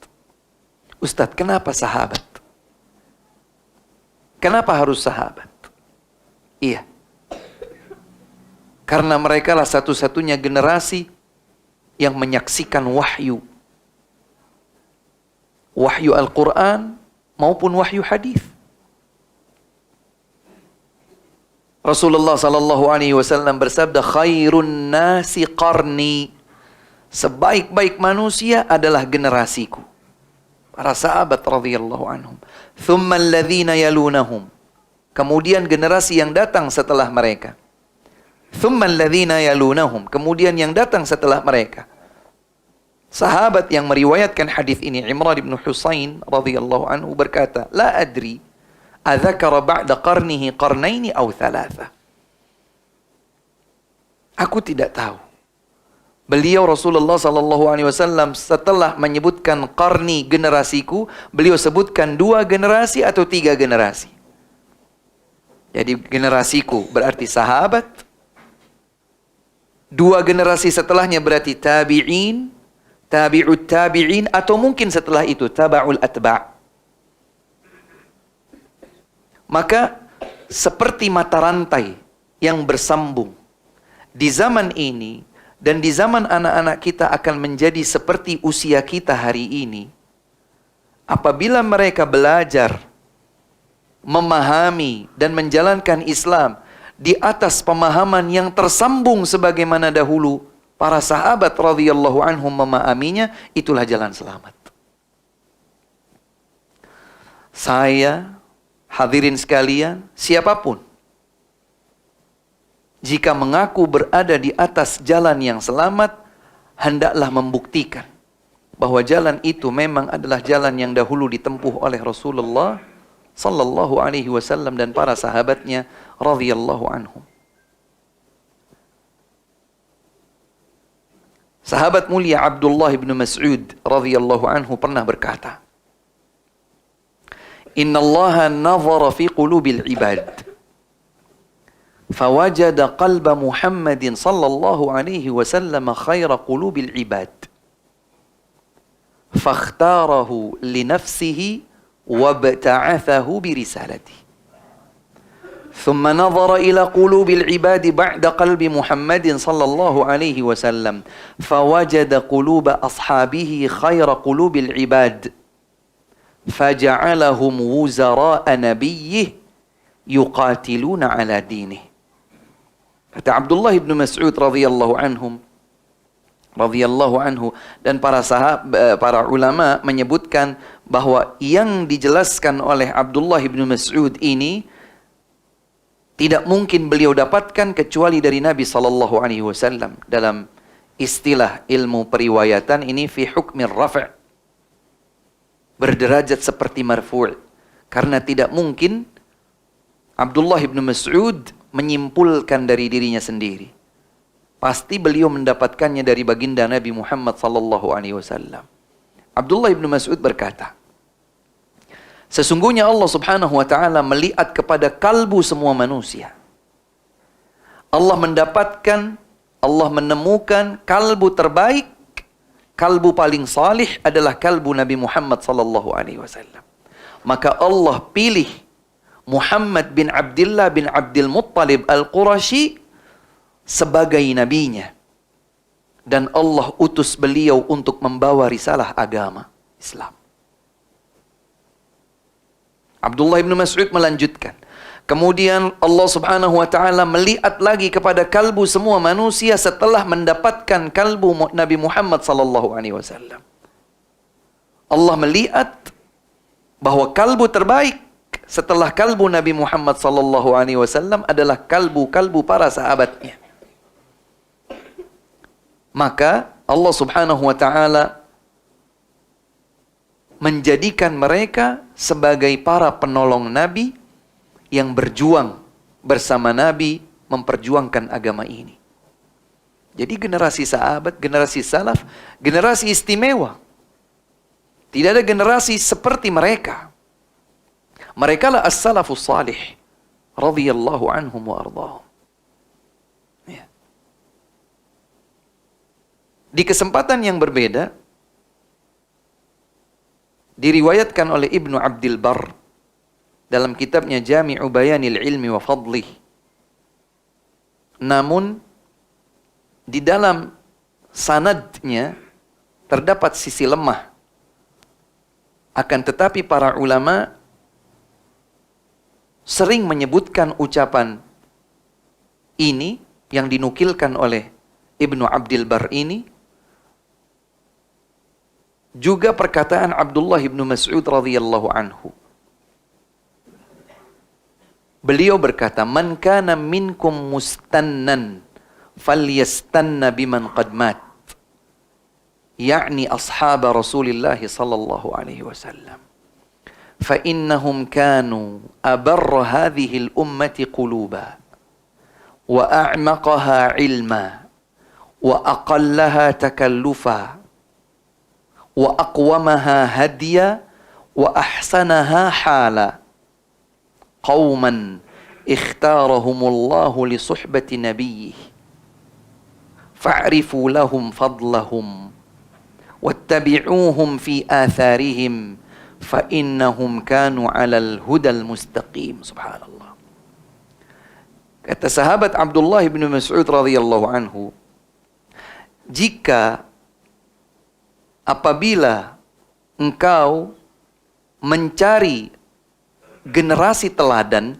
Ustadz, kenapa sahabat? Kenapa harus sahabat? Iya. Karena mereka lah satu-satunya generasi yang menyaksikan wahyu. Wahyu Al-Quran maupun wahyu hadis. Rasulullah sallallahu alaihi wasallam bersabda, khairun nasi qarni. Sebaik-baik manusia adalah generasiku. Para sahabat radhiyallahu anhum. Thumma alladhina yalunahum. Kemudian generasi yang datang setelah mereka. Thumma alladhina yalunahum. Kemudian yang datang setelah mereka. Sahabat yang meriwayatkan hadis ini, Imran bin Husain radhiyallahu anhu berkata, la adri adzakara ba'da qarnihi qarnaini aw thalatha. Aku tidak tahu. Beliau Rasulullah sallallahu alaihi wasallam setelah menyebutkan qarni, generasiku, beliau sebutkan 2 generasi atau 3 generasi. Jadi generasiku berarti sahabat. 2 generasi setelahnya berarti tabi'in, tabi'ut tabi'in, atau mungkin setelah itu taba'ul atba'. Maka seperti mata rantai yang bersambung di zaman ini dan di zaman anak-anak kita akan menjadi seperti usia kita hari ini. Apabila mereka belajar, memahami dan menjalankan Islam di atas pemahaman yang tersambung sebagaimana dahulu para sahabat radhiyallahu anhum memahaminya, itulah jalan selamat. Saya, hadirin sekalian, siapapun, jika mengaku berada di atas jalan yang selamat, hendaklah membuktikan bahwa jalan itu memang adalah jalan yang dahulu ditempuh oleh Rasulullah sallallahu alaihi wasallam dan para sahabatnya radhiyallahu anhum. Sahabat mulia Abdullah bin Mas'ud radhiyallahu anhu pernah berkata, Inna Allah nazara fi qulubil ibad fawajada qalba Muhammadin sallallahu alaihi wasallam khaira qulubil ibad fakhtarahu li nafsihi wabta'athahu bi risalatihi ثم نظر إلى قلوب العباد بعد قلب محمد صلى الله عليه وسلم فوجد قلوب أصحابه خير قلوب العباد فجعلهم وزراء نبيه يقاتلون على دينه. Kata Abdullah bin Mas'ud radhiyallahu anhu dan para ulama menyebutkan bahwa yang dijelaskan oleh Abdullah bin Mas'ud ini tidak mungkin beliau dapatkan kecuali dari Nabi sallallahu alaihi wasallam. Dalam istilah ilmu periwayatan ini fi hukmir rafa', berderajat seperti marfu', karena tidak mungkin Abdullah bin Mas'ud menyimpulkan dari dirinya sendiri. Pasti beliau mendapatkannya dari baginda Nabi Muhammad sallallahu alaihi wasallam. Abdullah bin Mas'ud berkata, sesungguhnya Allah subhanahu wa ta'ala melihat kepada kalbu semua manusia. Allah menemukan kalbu terbaik, kalbu paling salih adalah kalbu Nabi Muhammad sallallahu alaihi wasallam. Maka Allah pilih Muhammad bin Abdullah bin Abdul Muttalib Al-Qurashi sebagai nabinya. Dan Allah utus beliau untuk membawa risalah agama Islam. Abdullah bin Mas'ud melanjutkan, Kemudian Allah subhanahu wa ta'ala melihat lagi kepada kalbu semua manusia setelah mendapatkan kalbu Nabi Muhammad sallallahu alaihi wasallam. Allah melihat bahwa kalbu terbaik setelah kalbu Nabi Muhammad sallallahu alaihi wasallam adalah kalbu-kalbu para sahabatnya. Maka Allah subhanahu wa ta'ala menjadikan mereka sebagai para penolong Nabi yang berjuang bersama Nabi memperjuangkan agama ini. Jadi generasi sahabat, generasi salaf, generasi istimewa. Tidak ada generasi seperti mereka. Mereka lah as-salafus salih radhiyallahu anhum wa ardhahum. Ya. Di kesempatan yang berbeda diriwayatkan oleh Ibnu Abdil Barr dalam kitabnya Jami'u Bayanil Ilmi wa Fadlih. Namun di dalam sanadnya terdapat sisi lemah. Akan tetapi para ulama sering menyebutkan ucapan ini yang dinukilkan oleh Ibnu Abdil Barr ini, juga perkataan Abdullah ibnu Mas'ud radhiyallahu anhu. Beliau berkata, "Man kana minkum mustannan falyastanna biman qad mat." Yakni ashab Rasulullah sallallahu alaihi wasallam. Fa innahum kanu abarra hadhihi al-ummati quluba wa a'maqaha ilma wa aqallaha takallufa wa aqwamaha hadiya wa ahsanaha hala. Qauman ikhtarahumullahu li suhbati nabiyyih fa'rifu lahum fadlahum wattabi'uhum fi atharihim fa innahum kanu 'alal hudal mustaqim. Subhanallah. Kata sahabat Abdullah bin Mas'ud radhiyallahu anhu, jika apabila engkau mencari generasi teladan,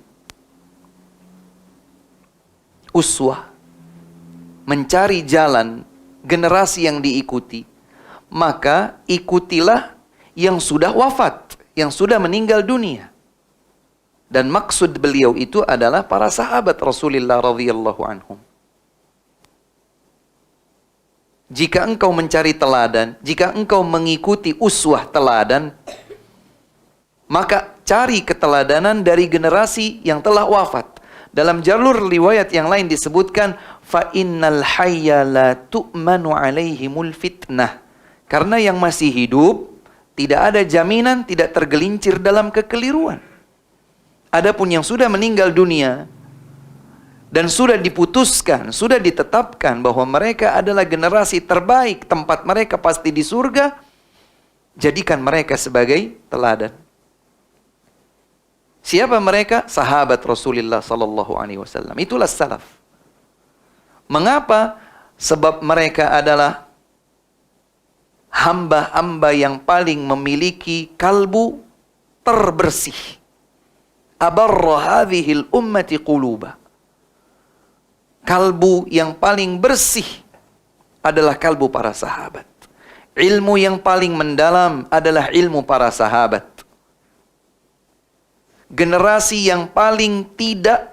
uswah, mencari jalan generasi yang diikuti, maka ikutilah yang sudah wafat, yang sudah meninggal dunia. Dan maksud beliau itu adalah para sahabat Rasulullah radhiyallahu anhum. Jika engkau mencari teladan, jika engkau mengikuti uswah teladan, maka cari keteladanan dari generasi yang telah wafat. Dalam jalur riwayat yang lain disebutkan, fa innal hayya la tu'manu alaihimul fitnah. Karena yang masih hidup tidak ada jaminan tidak tergelincir dalam kekeliruan. Adapun yang sudah meninggal dunia dan sudah diputuskan, sudah ditetapkan bahwa mereka adalah generasi terbaik, tempat mereka pasti di surga, jadikan mereka sebagai teladan. Siapa mereka? Sahabat Rasulullah sallallahu alaihi wasallam. Itulah salaf. Mengapa? Sebab mereka adalah hamba-hamba yang paling memiliki kalbu terbersih. Abarra hadhil ummati quluba. Kalbu yang paling bersih adalah kalbu para sahabat. Ilmu yang paling mendalam adalah ilmu para sahabat. Generasi yang paling tidak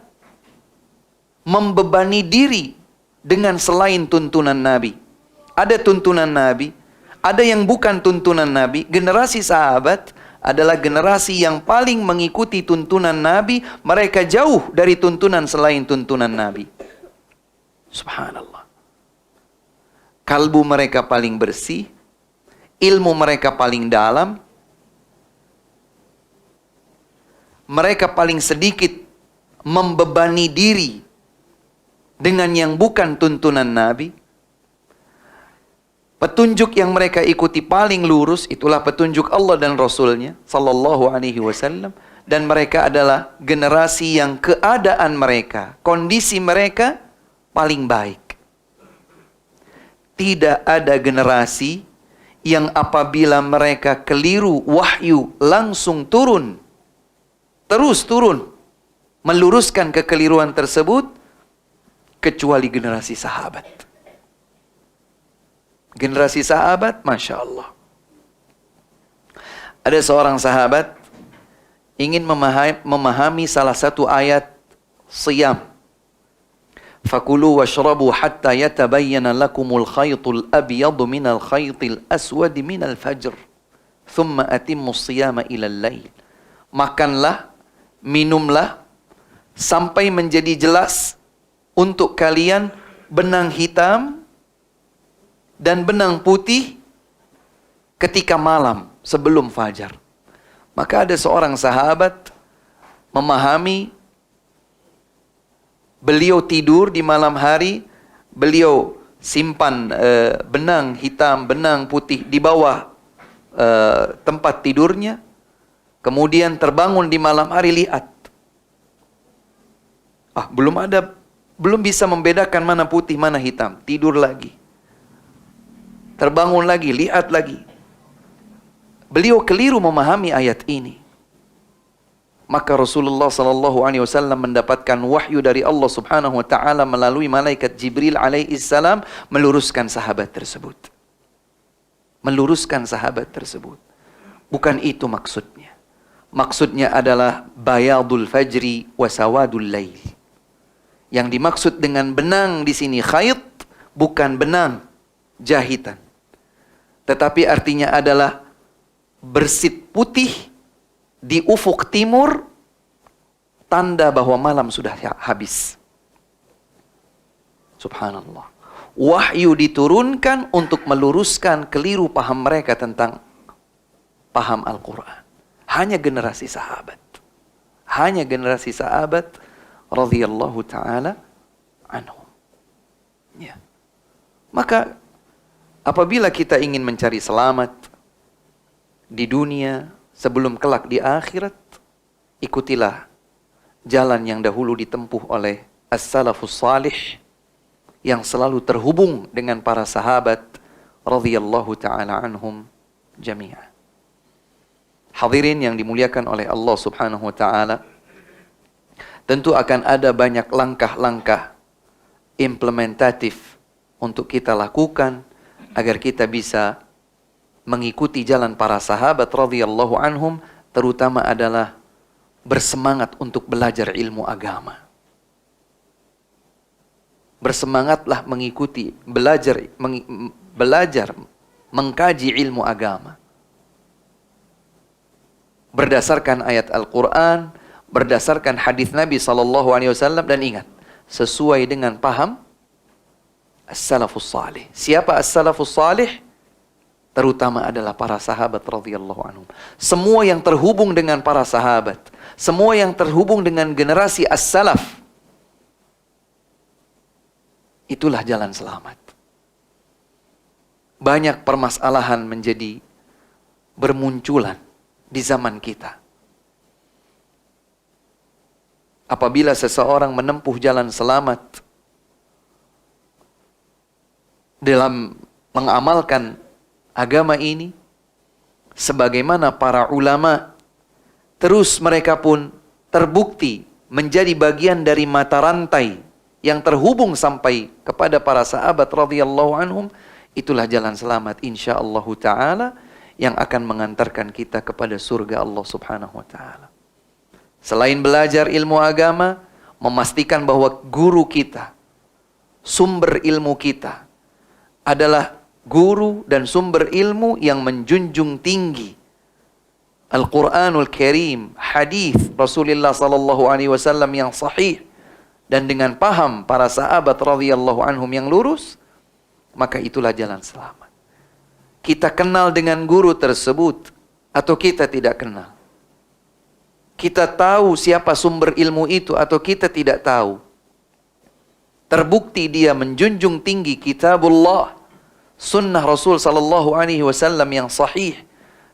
membebani diri dengan selain tuntunan Nabi. Ada tuntunan Nabi, ada yang bukan tuntunan Nabi. Generasi sahabat adalah generasi yang paling mengikuti tuntunan Nabi. Mereka jauh dari tuntunan selain tuntunan Nabi. Subhanallah. Kalbu mereka paling bersih, ilmu mereka paling dalam, mereka paling sedikit membebani diri dengan yang bukan tuntunan Nabi. Petunjuk yang mereka ikuti paling lurus, itulah petunjuk Allah dan Rasulnya sallallahu alaihi wasallam. Dan mereka adalah generasi yang keadaan mereka, kondisi mereka paling baik. Tidak ada generasi yang apabila mereka keliru, wahyu langsung turun. Terus turun. meluruskan kekeliruan tersebut kecuali generasi sahabat. Generasi sahabat, Masya Allah. Ada seorang sahabat ingin memahami salah satu ayat siyam. Fakulu washrabu hatta yatabayyana lakumul khaytul abyadu minal khaytil aswadi minal fajr. Thumma atimmus siyama ilal lail. Makanlah, minumlah, sampai menjadi jelas untuk kalian benang hitam dan benang putih ketika malam sebelum fajar. Maka ada seorang sahabat memahami, beliau tidur di malam hari, beliau simpan benang hitam, benang putih di bawah tempat tidurnya, kemudian terbangun di malam hari, lihat. Belum bisa membedakan mana putih, mana hitam. Tidur lagi. Terbangun lagi, lihat lagi. Beliau keliru memahami ayat ini. Maka Rasulullah SAW mendapatkan wahyu dari Allah Subhanahu wa taala melalui malaikat Jibril alaihi salam meluruskan sahabat tersebut. Meluruskan sahabat tersebut. Bukan itu maksudnya. Maksudnya adalah bayadul fajri wa sawadul lail. Yang dimaksud dengan benang di sini khayt bukan benang jahitan. Tetapi artinya adalah bersit putih di ufuk timur, tanda bahwa malam sudah habis. Subhanallah. Wahyu diturunkan untuk meluruskan keliru paham mereka tentang paham Al-Quran. Hanya generasi sahabat. Hanya generasi sahabat radhiyallahu ta'ala anhum. Ya. Maka apabila kita ingin mencari selamat di dunia sebelum kelak di akhirat, ikutilah jalan yang dahulu ditempuh oleh as-salafus salih yang selalu terhubung dengan para sahabat radhiyallahu ta'ala anhum jami'an. Hadirin yang dimuliakan oleh Allah Subhanahu wa taala, tentu akan ada banyak langkah-langkah implementatif untuk kita lakukan agar kita bisa mengikuti jalan para sahabat radhiyallahu anhum, terutama adalah bersemangat untuk belajar ilmu agama. Bersemangatlah mengikuti, belajar, mengkaji ilmu agama. Berdasarkan ayat Al-Quran, berdasarkan hadis Nabi SAW, dan ingat, sesuai dengan paham as-salafus salih. Siapa as-salafus salih? Terutama adalah para sahabat radhiyallahu anhum. Semua yang terhubung dengan para sahabat, semua yang terhubung dengan generasi as-salaf, itulah jalan selamat. Banyak permasalahan menjadi bermunculan di zaman kita. Apabila seseorang menempuh jalan selamat dalam mengamalkan agama ini, sebagaimana para ulama, terus mereka pun terbukti menjadi bagian dari mata rantai yang terhubung sampai kepada para sahabat radhiyallahu anhum, itulah jalan selamat insyaallah ta'ala yang akan mengantarkan kita kepada surga Allah Subhanahu wa ta'ala. Selain belajar ilmu agama, memastikan bahwa guru kita, sumber ilmu kita adalah guru dan sumber ilmu yang menjunjung tinggi Al-Quranul Karim, hadis Rasulullah sallallahu alaihi wasallam yang sahih, dan dengan paham para sahabat radhiyallahu anhum yang lurus, maka itulah jalan selamat. Kita kenal dengan guru tersebut atau kita tidak kenal? Kita tahu siapa sumber ilmu itu atau kita tidak tahu? Terbukti dia menjunjung tinggi kitabullah, sunnah Rasul sallallahu alaihi wasallam yang sahih,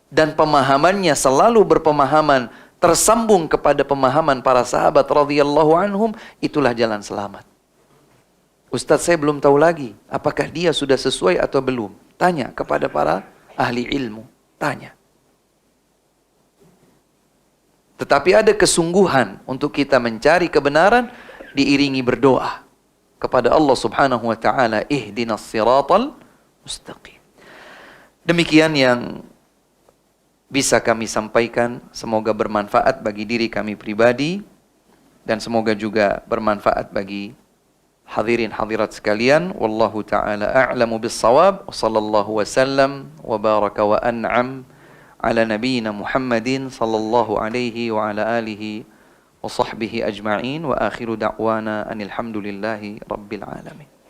dan pemahamannya selalu berpemahaman tersambung kepada pemahaman para sahabat radhiyallahu anhum, itulah jalan selamat. Ustaz, saya belum tahu lagi apakah dia sudah sesuai atau belum. Tanya kepada para ahli ilmu, tanya. Tetapi ada kesungguhan untuk kita mencari kebenaran diiringi berdoa kepada Allah Subhanahu wa taala, ihdinas siratal mustaqim. Demikian yang bisa kami sampaikan, semoga bermanfaat bagi diri kami pribadi dan semoga juga bermanfaat bagi hadirin hadirat sekalian. Wallahu taala a'lamu bis-shawab. Wa sallallahu wasallam wa baraka wa an'am ala nabiyyina Muhammadin sallallahu alaihi wa ala alihi wa sahbihi ajma'in wa akhiru da'wana anil hamdulillahi rabbil alamin.